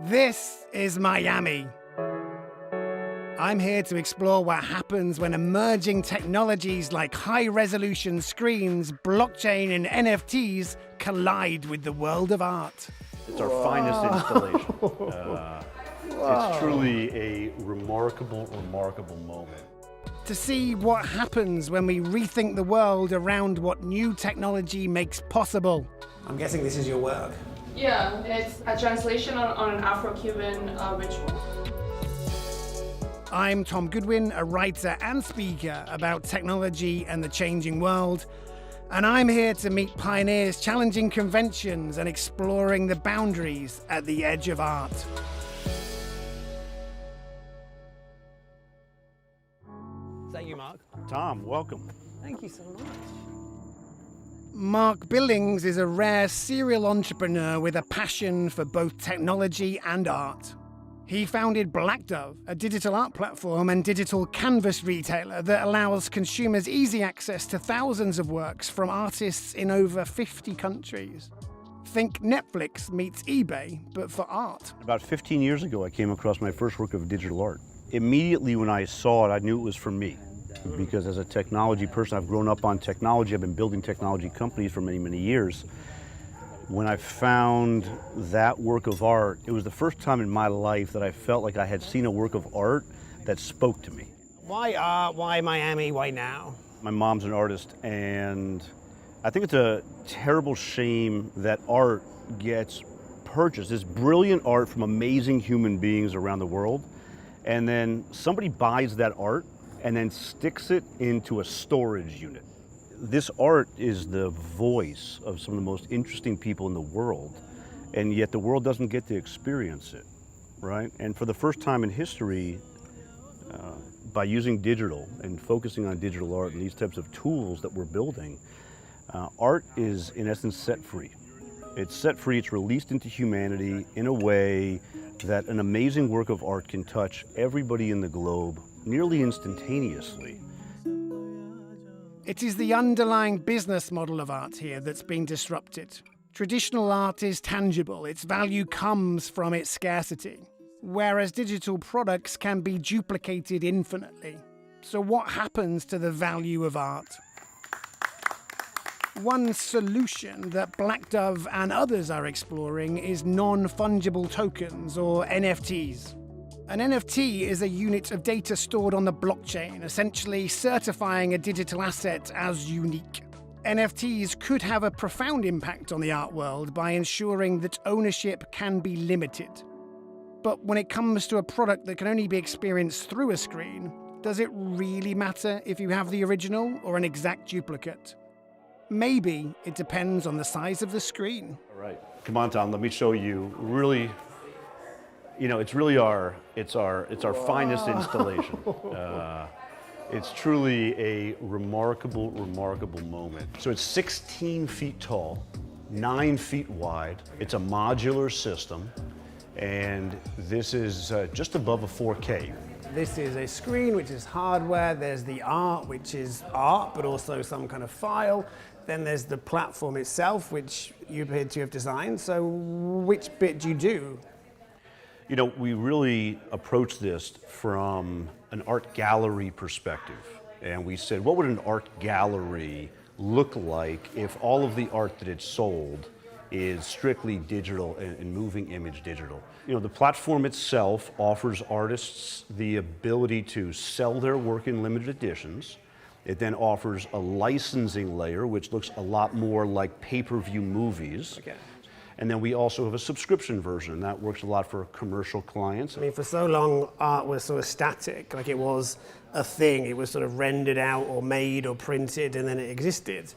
This is Miami. I'm here to explore what happens when emerging technologies like high-resolution screens, blockchain, and NFTs collide with the world of art. It's our finest installation. It's truly a remarkable moment. To see what happens when we rethink the world around what new technology makes possible. I'm guessing this is your work. Yeah, and it's a translation on an Afro-Cuban ritual. I'm Tom Goodwin, a writer and speaker about technology and the changing world. And I'm here to meet pioneers challenging conventions and exploring the boundaries at the edge of art. Is that you, Mark? Tom, welcome. Thank you so much. Mark Billings is a rare serial entrepreneur with a passion for both technology and art. He founded Black Dove, a digital art platform and digital canvas retailer that allows consumers easy access to thousands of works from artists in over 50 countries. Think Netflix meets eBay, but for art. About 15 years ago, I came across my first work of digital art. Immediately when I saw it, I knew it was for me. Because as a technology person, I've grown up on technology. I've been building technology companies for many, many years. When I found that work of art, it was the first time in my life that I felt like I had seen a work of art that spoke to me. Why art? Why Miami? Why now? My mom's an artist, and I think it's a terrible shame that art gets purchased. This brilliant art from amazing human beings around the world, and then somebody buys that art and then sticks it into a storage unit. This art is the voice of some of the most interesting people in the world, and yet the world doesn't get to experience it, right? And for the first time in history, by using digital and focusing on digital art and these types of tools that we're building, art is in essence set free. It's set free, it's released into humanity in a way that an amazing work of art can touch everybody in the globe nearly instantaneously. It is the underlying business model of art here that's been disrupted. Traditional art is tangible, its value comes from its scarcity, whereas digital products can be duplicated infinitely. So what happens to the value of art? One solution that Black Dove and others are exploring is non-fungible tokens, or NFTs. An NFT is a unit of data stored on the blockchain, essentially certifying a digital asset as unique. NFTs could have a profound impact on the art world by ensuring that ownership can be limited. But when it comes to a product that can only be experienced through a screen, does it really matter if you have the original or an exact duplicate? Maybe it depends on the size of the screen. All right, come on, Tom, let me show you. Really, it's really our finest installation. It's truly a remarkable moment. So it's 16 feet tall, 9 feet wide. It's a modular system, and this is just above a 4K. This is a screen, which is hardware. There's the art, which is art, but also some kind of file. Then there's the platform itself, which you appear to have designed. So which bit do you do? We really approached this from an art gallery perspective. And we said, what would an art gallery look like if all of the art that it sold is strictly digital and moving image digital? The platform itself offers artists the ability to sell their work in limited editions. It then offers a licensing layer, which looks a lot more like pay-per-view movies. Okay. And then we also have a subscription version, and that works a lot for commercial clients. I mean, for so long, art was sort of static, like it was a thing. It was sort of rendered out or made or printed, and then it existed.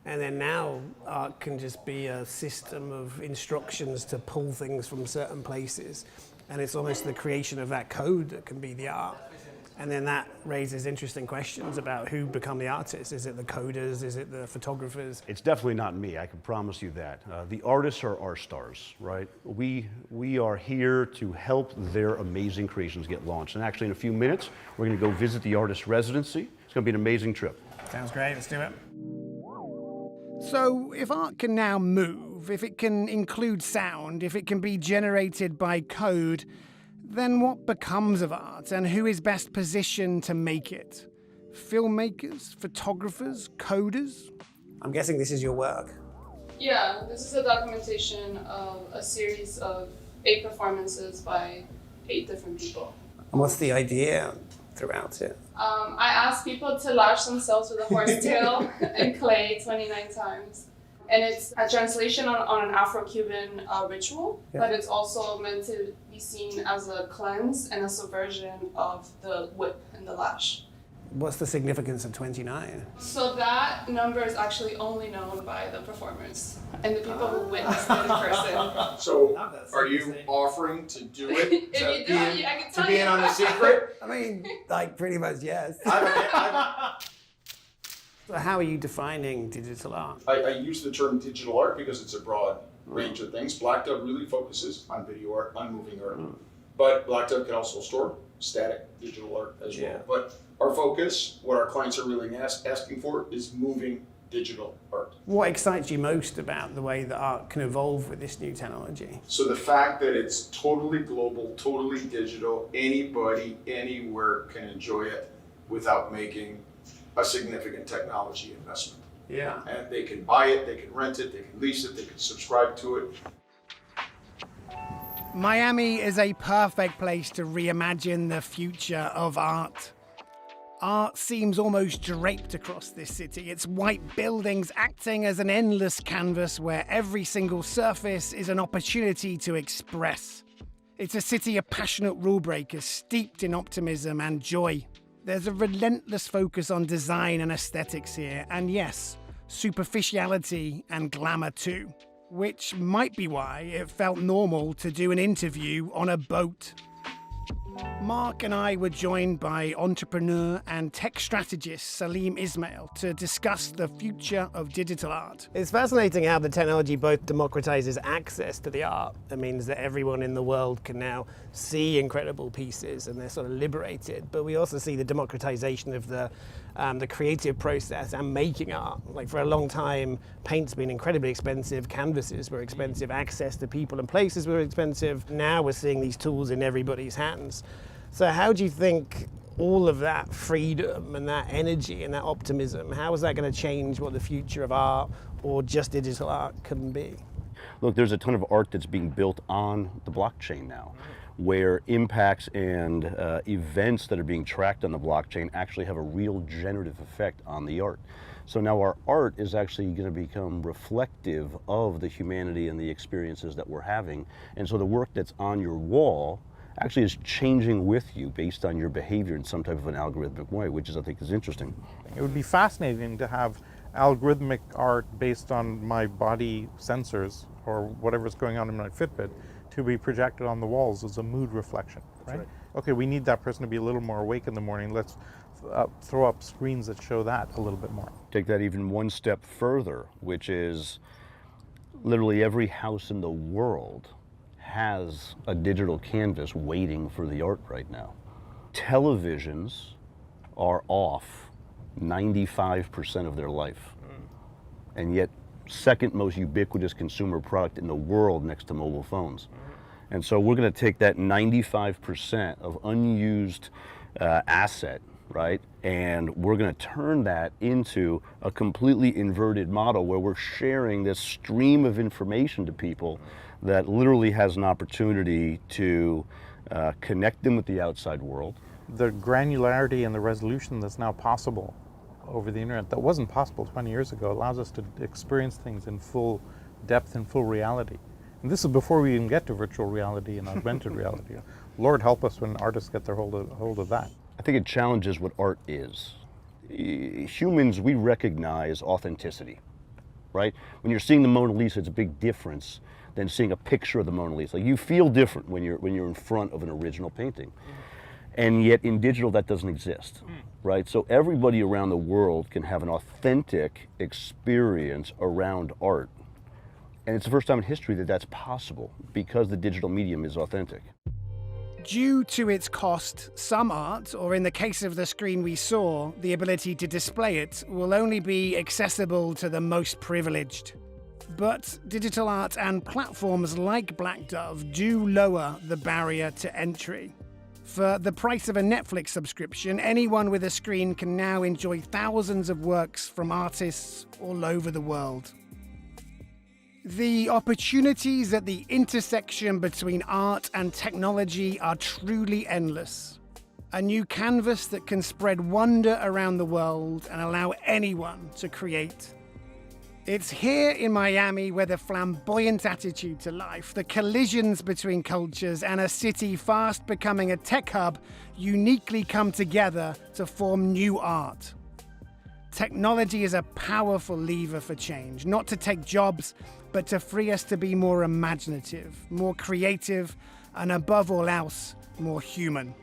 And then now, art can just be a system of instructions to pull things from certain places. And it's almost the creation of that code that can be the art. And then that raises interesting questions about who become the artists. Is it the coders? Is it the photographers? It's definitely not me, I can promise you that. The artists are our stars, right? We are here to help their amazing creations get launched. And actually in a few minutes, we're gonna go visit the artist residency. It's gonna be an amazing trip. Sounds great, let's do it. So if art can now move, move, if it can include sound, if it can be generated by code, then what becomes of art and who is best positioned to make it? Filmmakers, photographers, coders? I'm guessing this is your work. Yeah, this is a documentation of a series of 8 performances by 8 different people. And what's the idea throughout it? I asked people to lash themselves with a horsetail and clay 29 times. And it's a translation on an Afro-Cuban ritual, but it's also meant to be seen as a cleanse and a subversion of the whip and the lash. What's the significance of 29? So that number is actually only known by the performers and the people who witnessed it in person. So, are you offering to do it? If you do, I can tell to be you. in on the secret? I mean, like pretty much yes. So how are you defining digital art? I use the term digital art because it's a broad range of things. Black Dove really focuses on video art, on moving art. But Black Dove can also store static digital art as well. But our focus, what our clients are really asking for, is moving digital art. What excites you most about the way that art can evolve with this new technology? So the fact that it's totally global, totally digital, anybody, anywhere can enjoy it without making a significant technology investment. Yeah. And they can buy it, they can rent it, they can lease it, they can subscribe to it. Miami is a perfect place to reimagine the future of art. Art seems almost draped across this city, its white buildings acting as an endless canvas where every single surface is an opportunity to express. It's a city of passionate rule breakers steeped in optimism and joy. There's a relentless focus on design and aesthetics here, and yes, superficiality and glamour too, which might be why it felt normal to do an interview on a boat. Mark and I were joined by entrepreneur and tech strategist Salim Ismail to discuss the future of digital art. It's fascinating how the technology both democratizes access to the art. That means that everyone in the world can now see incredible pieces and they're sort of liberated. But we also see the democratization of the creative process and making art. Like for a long time, paint's been incredibly expensive, canvases were expensive, access to people and places were expensive. Now we're seeing these tools in everybody's hands. So how do you think all of that freedom and that energy and that optimism, how is that going to change what the future of art or just digital art can be? Look, there's a ton of art that's being built on the blockchain now, where impacts and events that are being tracked on the blockchain actually have a real generative effect on the art. So now our art is actually going to become reflective of the humanity and the experiences that we're having. And so the work that's on your wall actually is changing with you based on your behavior in some type of an algorithmic way, which I think is interesting. It would be fascinating to have algorithmic art based on my body sensors or whatever's going on in my Fitbit to be projected on the walls as a mood reflection, right? Okay, we need that person to be a little more awake in the morning. Let's throw up screens that show that a little bit more. Take that even one step further, which is literally every house in the world has a digital canvas waiting for the art right now. Televisions are off 95% of their life, and yet second most ubiquitous consumer product in the world next to mobile phones. And so we're going to take that 95% of unused asset, right, and we're going to turn that into a completely inverted model where we're sharing this stream of information to people that literally has an opportunity to connect them with the outside world. The granularity and the resolution that's now possible over the internet that wasn't possible 20 years ago allows us to experience things in full depth and full reality. And this is before we even get to virtual reality and augmented reality. Lord help us when artists get their hold of that. I think it challenges what art is. Humans, we recognize authenticity, right? When you're seeing the Mona Lisa, it's a big difference than seeing a picture of the Mona Lisa. You feel different when you're in front of an original painting. And yet in digital that doesn't exist, right? So everybody around the world can have an authentic experience around art. And it's the first time in history that that's possible because the digital medium is authentic. Due to its cost, some art, or in the case of the screen we saw, the ability to display it, will only be accessible to the most privileged. But digital art and platforms like Black Dove do lower the barrier to entry. For the price of a Netflix subscription, anyone with a screen can now enjoy thousands of works from artists all over the world. The opportunities at the intersection between art and technology are truly endless. A new canvas that can spread wonder around the world and allow anyone to create. It's here in Miami where the flamboyant attitude to life, the collisions between cultures, and a city fast becoming a tech hub uniquely come together to form new art. Technology is a powerful lever for change, not to take jobs, but to free us to be more imaginative, more creative, and above all else, more human.